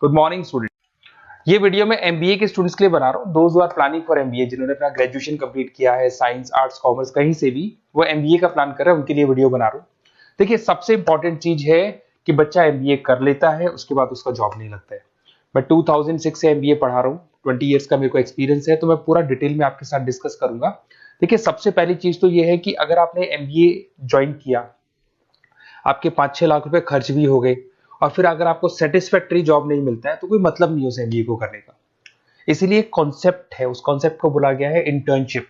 Good morning student. ये video मैं MBA के स्टूडेंट्स के लिए बना रहा हूँ। Those who are planning for MBA, जिन्होंने अपना ग्रेजुएशन कंप्लीट किया है, साइंस आर्ट्स कॉमर्स कहीं से भी वो एमबीए का प्लान कर रहे हैं, उनके लिए वीडियो बना रहा हूँ। देखिए, सबसे इंपॉर्टेंट चीज है कि बच्चा एमबीए कर लेता है, उसके बाद उसका जॉब नहीं लगता है। मैं 2006 से एमबीए पढ़ा रहा हूँ, 20 ईयर्स का मेरे को एक्सपीरियंस है, तो मैं पूरा डिटेल में आपके साथ डिस्कस करूंगा। देखिए, सबसे पहली चीज तो ये है कि अगर आपने एमबीए ज्वाइन किया, आपके 5-6 लाख रुपए खर्च भी हो गए और फिर अगर आपको सेटिस्फैक्टरी जॉब नहीं मिलता है तो कोई मतलब नहीं उस एमबीए को करने का। इसीलिए एक कॉन्सेप्ट है, उस कॉन्सेप्ट को बोला गया है इंटर्नशिप।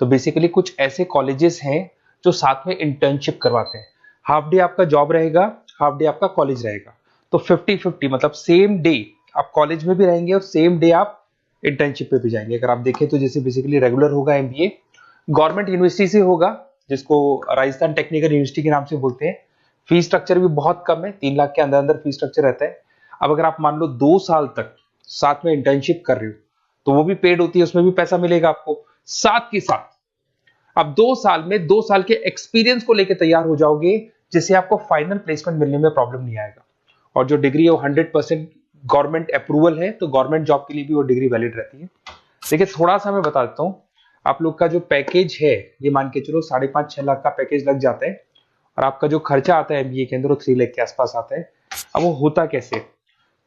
तो बेसिकली कुछ ऐसे कॉलेजेस हैं जो साथ में इंटर्नशिप करवाते हैं। हाफ डे आपका जॉब रहेगा, हाफ डे आपका कॉलेज रहेगा। तो 50-50 मतलब सेम डे आप कॉलेज में भी रहेंगे और सेम डे आप इंटर्नशिप पे भी जाएंगे। अगर आप देखें तो जैसे बेसिकली रेगुलर होगा एमबीए, गवर्नमेंट यूनिवर्सिटी से होगा, जिसको राजस्थान टेक्निकल यूनिवर्सिटी के नाम से बोलते हैं। फीस स्ट्रक्चर भी बहुत कम है, 3 लाख के अंदर अंदर फीस स्ट्रक्चर रहता है। अब अगर आप मान लो 2 साल तक साथ में इंटर्नशिप कर रहे हो तो वो भी पेड होती है, उसमें भी पैसा मिलेगा आपको। साथ के साथ अब 2 साल में 2 साल के एक्सपीरियंस को लेकर तैयार हो जाओगे, जिससे आपको फाइनल प्लेसमेंट मिलने में प्रॉब्लम नहीं आएगा। और जो डिग्री है वो 100% गवर्नमेंट अप्रूवल है, तो गवर्नमेंट जॉब के लिए भी वो डिग्री वैलिड रहती है। देखिए, थोड़ा सा मैं बता देता हूँ। आप लोग का जो पैकेज है, ये मान के चलो 5.5-6 लाख का पैकेज लग जाता है और आपका जो खर्चा आता है एमबीए के अंदर वो 3 लाख के आसपास आता है। अब वो होता कैसे?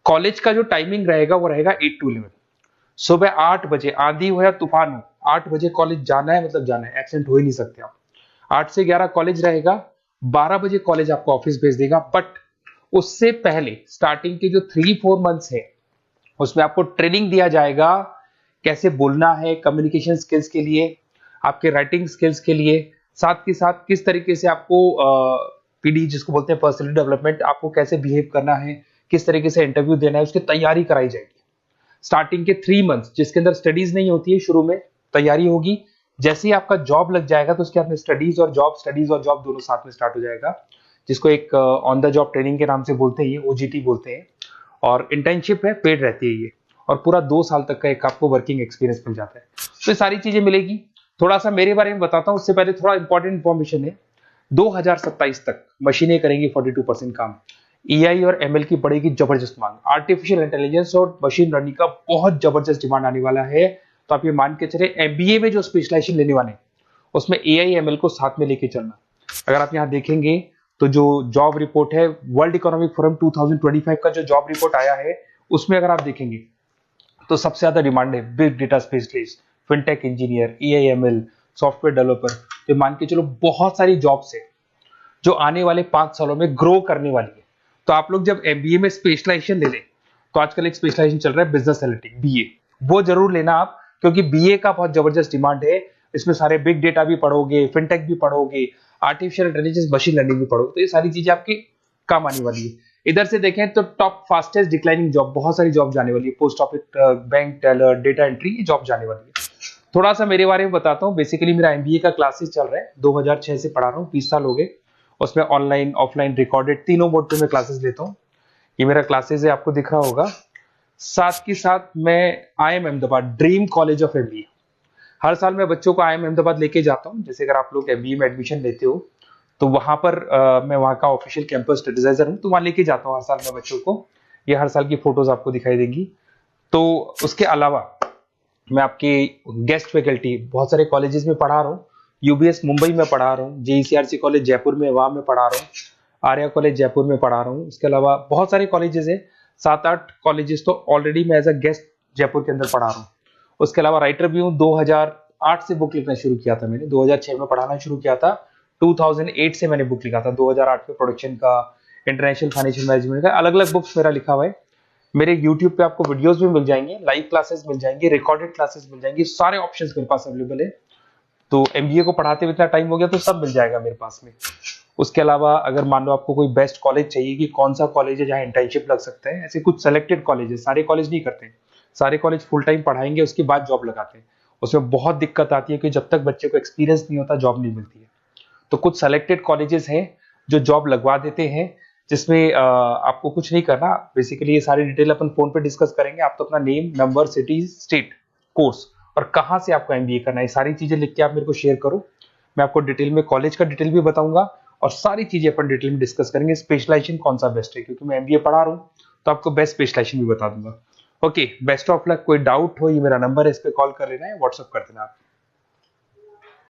कॉलेज का जो टाइमिंग रहेगा वो रहेगा 8 to 11। सुबह 8 बजे, आंधी हो या तूफान हो, 8 बजे कॉलेज जाना है, मतलब जाना है, एब्सेंट हो ही नहीं सकते आप। 8 से 11 कॉलेज रहेगा, 12 बजे कॉलेज आपको ऑफिस भेज देगा। बट उससे पहले स्टार्टिंग के जो 3-4 मंथ्स है उसमें आपको ट्रेनिंग दिया जाएगा, कैसे बोलना है, कम्युनिकेशन स्किल्स के लिए, आपके राइटिंग स्किल्स के लिए, साथ के साथ किस तरीके से आपको पीडी जिसको बोलते हैं पर्सनल डेवलपमेंट, आपको कैसे बिहेव करना है, किस तरीके से इंटरव्यू देना है, उसकी तैयारी कराई जाएगी। स्टार्टिंग के 3 मंथ्स जिसके अंदर स्टडीज नहीं होती है, शुरू में तैयारी होगी। जैसे ही आपका जॉब लग जाएगा तो उसके बाद में स्टडीज और जॉब दोनों साथ में स्टार्ट हो जाएगा, जिसको एक ऑन द जॉब ट्रेनिंग के नाम से बोलते हैं, ये ओजीटी बोलते हैं। और इंटर्नशिप है, पेड रहती है ये, और पूरा 2 साल तक का एक आपको वर्किंग एक्सपीरियंस मिल जाता है। तो ये सारी चीजें मिलेगी। थोड़ा सा मेरे बारे में बताता हूँ, उससे पहले थोड़ा इंपॉर्टेंट इंफॉर्मेशन है। 2027 तक मशीनें करेंगी 42% काम। एआई और एमएल की बढ़ेगी जबरदस्त मांग। आर्टिफिशियल इंटेलिजेंस और मशीन लर्निंग का बहुत जबरदस्त डिमांड आने वाला है। तो आप ये मान के चले, एमबीए में जो स्पेशलाइजेशन लेने वाले हैं उसमें एआई एमएल को साथ में लेके चलना। अगर आप यहाँ देखेंगे तो जो जॉब रिपोर्ट है, वर्ल्ड इकोनॉमिक फोरम 2025 का जो जॉब रिपोर्ट आया है, उसमें अगर आप देखेंगे तो सबसे ज्यादा डिमांड है big data specialist, fintech engineer, AIML, software developer. तो मान के चलो बहुत सारी जॉब्स है जो आने वाले 5 सालों में ग्रो करने वाली है। तो आप लोग जब एमबीए में स्पेशलाइजेशन ले लें, तो आजकल एक स्पेशलाइजेशन चल रहा है बिजनेस एनालिटिक्स, बीए, वो जरूर लेना आप, क्योंकि बीए का बहुत जबरदस्त डिमांड है। इसमें सारे बिग डेटा भी पढ़ोगे, फिनटेक भी पढ़ोगे, आर्टिफिशियल इंटेलिजेंस, मशीन लर्निंग भी पढ़ोगे, तो ये सारी चीजें आपकी काम आने वाली है। इधर से देखें तो टॉप फास्टेस्ट डिक्लाइनिंग जॉब, बहुत सारी जॉब जाने वाली है, post office, bank teller, data entry, ये जॉब जाने वाली है। थोड़ा सा मेरे बारे में बताता हूँ। बेसिकली मेरा एमबीए का क्लासेस चल रहा है, 2006 से पढ़ा रहा हूँ, 20 साल हो गए। उसमें ऑनलाइन, ऑफलाइन, रिकॉर्डेड, तीनों मोड पे मैं क्लासेस लेता हूँ। ये मेरा क्लासेस है, आपको दिख रहा होगा। साथ के साथ मैं IIM Ahmedabad, dream college of MBA, हर साल मैं बच्चों को आईएम अहमदाबाद लेके जाता हूँ। जैसे अगर आप लोग एमबीए में एडमिशन लेते हो तो वहां पर मैं वहां का ऑफिशियल कैंपस एडवाइजर हूँ, तो वहां लेके जाता हूँ हर साल मैं बच्चों को। ये हर साल की फोटोज आपको दिखाई देंगी। तो उसके अलावा मैं आपके गेस्ट फैकल्टी बहुत सारे कॉलेजेस में पढ़ा रहा हूँ। यूबीएस मुंबई में पढ़ा रहा हूँ, जेईसीआरसी कॉलेज जयपुर में, वहां में पढ़ा रहा हूँ, आर्या कॉलेज जयपुर में पढ़ा रहा हूँ। इसके अलावा बहुत सारे कॉलेजेस है, 7-8 कॉलेजेस तो ऑलरेडी मैं एज अ गेस्ट जयपुर के अंदर पढ़ा रहा हूँ। उसके अलावा राइटर भी हूँ। 2008 से बुक लिखना शुरू किया था मैंने, 2006 में पढ़ाना शुरू किया था, 2008 से मैंने बुक लिखा था। 2008 में प्रोडक्शन का, इंटरनेशनल फाइनेंशियल मैनेजमेंट का, अलग अलग बुक्स मेरा लिखा हुआ है। मेरे यूट्यूब पे आपको वीडियोस भी मिल जाएंगे, लाइव क्लासेस मिल जाएंगे, रिकॉर्डेड क्लासेस मिल जाएंगे, सारे ऑप्शंस मेरे पास अवेलेबल है। तो एमबीए को पढ़ाते हुए इतना टाइम हो गया तो सब मिल जाएगा मेरे पास में। उसके अलावा अगर मान लो आपको कोई बेस्ट कॉलेज चाहिए कि कौन सा कॉलेज है जहाँ इंटर्नशिप लग सकता है, ऐसे कुछ सेलेक्टेड कॉलेज है, सारे कॉलेज नहीं करते, सारे कॉलेज फुल टाइम पढ़ाएंगे उसके बाद जॉब लगाते हैं। उसमें बहुत दिक्कत आती है कि जब तक बच्चे को एक्सपीरियंस नहीं होता जॉब नहीं मिलती है। तो कुछ सेलेक्टेड कॉलेजेस हैं जो जॉब लगवा देते हैं, जिसमें आपको कुछ नहीं करना। बेसिकली ये सारी डिटेल अपन फोन पे डिस्कस करेंगे। आप तो अपना name, number, city, state, course और कहाँ से आपको एमबीए करना है, सारी चीजें लिख के आप मेरे को शेयर करो। मैं आपको डिटेल में कॉलेज का डिटेल भी बताऊंगा और सारी चीजें अपन डिटेल में डिस्कस करेंगे। स्पेशलाइजेशन कौन सा बेस्ट है, क्योंकि मैं एमबीए पढ़ा रहा हूँ तो आपको बेस्ट स्पेशलाइजेशन भी बता दूंगा। Okay, best of luck. कोई डाउट हो, ये मेरा नंबर है, इस पे कॉल कर लेना है, व्हाट्सअप कर देना आप।